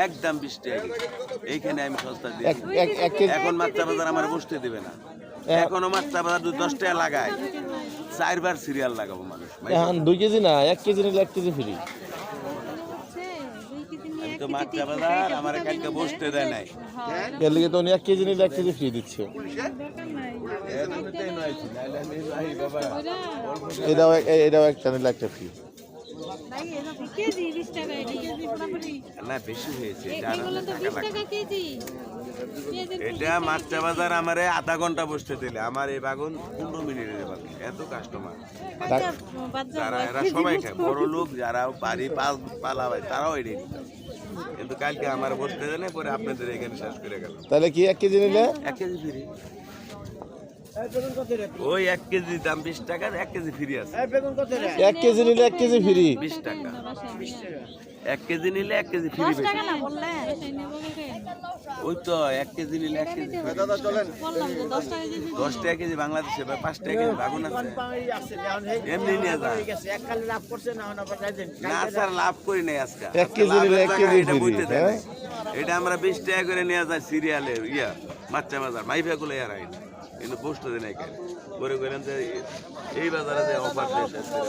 একদম 20 টাকা কেজি। এইখানে আমি সস্তা দিই। এখন মাত্রা বাজার আমার বসতে দেবে না। এখনো মাত্রা বাজার 10 টাকা লাগায়, 4 বার সিরিয়াল লাগাবো মানুষ। এখন 2 কেজি না, 1 কেজি নিলে 1 কেজি ফ্রি। আমি তো মাত্রা বাজার আমার কালকে বসতে দেয় নাই। এর লিগে তো উনি 1 কেজি নিলে 1 কেজি ফ্রি দিচ্ছে। এটাও একটা নিলে একটা ফ্রি। না বেশি হয়েছে, এটা মাত্রা বাজার আমারে আধা ঘন্টা বসতে দিলে আমার এই বাগুন 15 মিনিটের বাগুন। এত কাস্টমার যারা এরা সবাই খায়, বড় লোক যারা বাড়ি পালা হয় তারাও এটাই নিত। কিন্তু কালকে আমার বসতে দেয় না, পরে আপনাদের এখানে শেষ করে গেল। তাহলে কি 1 কেজি নিলে 1 কেজি ফ্রি? ওই 1 কেজি দাম 20 টাকা, 1 কেজি ফ্রি আছে। 1 কেজি নিলে 1 কেজি ফ্রি। 20 টাকা 1 কেজি নিলে 1 কেজি ফ্রি। ওই তো 1 কেজি নিলে 1 কেজি দাদা চলেন 10 টাকা কেজি বাংলাদেশে 5 টাকা কেজি বাগুন আছে। এমনি নিয়ে যায় না স্যার, লাভ করি নাই আজকে। 1 কেজি নিলে 1 কেজি ফ্রি। এটা আমরা 20 টাকা করে নিয়ে যাই সিরিয়ালে মাত্রা বাজার মাইফাগুলো আর আইন, কিন্তু বসতে দেয় নাই কেন করে গেলেন যে এই বাজারে যে অফার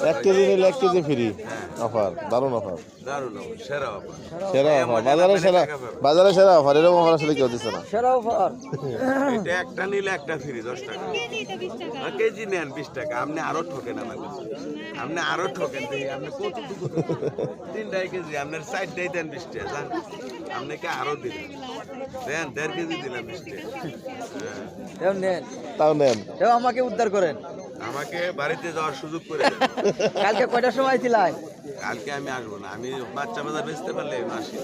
1 কেজি নিলে 1 কেজি ফ্রি অফার। দারুণ অফার, দারুণ অফার, সেরা অফার, সেরা অফার, বাজারে সেরা অফার। এরকম অফার আসলে কেউ দিচ্ছে না। সেরা অফার। এটা একটা নিলে একটা ফ্রি 10 টাকা কেজি নেন 20 টাকা। আপনি আরো ঠকেন আমার কাছে, আপনি আরো ঠকেন। আপনি কতটুকু 3 টাকা কেজি আপনার 4 টাকা দেন 20 টাকা জান, আপনাকে আরো দিলেন দেন 1.5 কেজি দিলাম 20 টাকা। নেন তাও নেন, আমাকে উদ্ধার করেন, আমাকে বাড়িতে যাওয়ার সুযোগ করে দেন। কালকে কয়টার সময় ছিলেন? কালকে আমি আসবো না, আমি বাচ্চা বাজার বেচতে পারলে আমি আসি।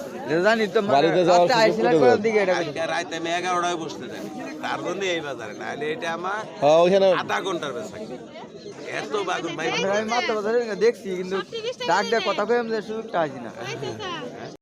জানি তো বাড়িতে যাওয়ার সুযোগ করে দেন। কালকে রাতে আমি 11টায় বসতে যাই, তার জন্য এই বাজারে, নাহলে এটা আমার ওখানে আধা ঘন্টার বেচা। এত বাগুন ভাই আমি মাত্র দেখছি, কিন্তু ডাক দেয় কথা কয়ে আমি সুযোগটা আসি না।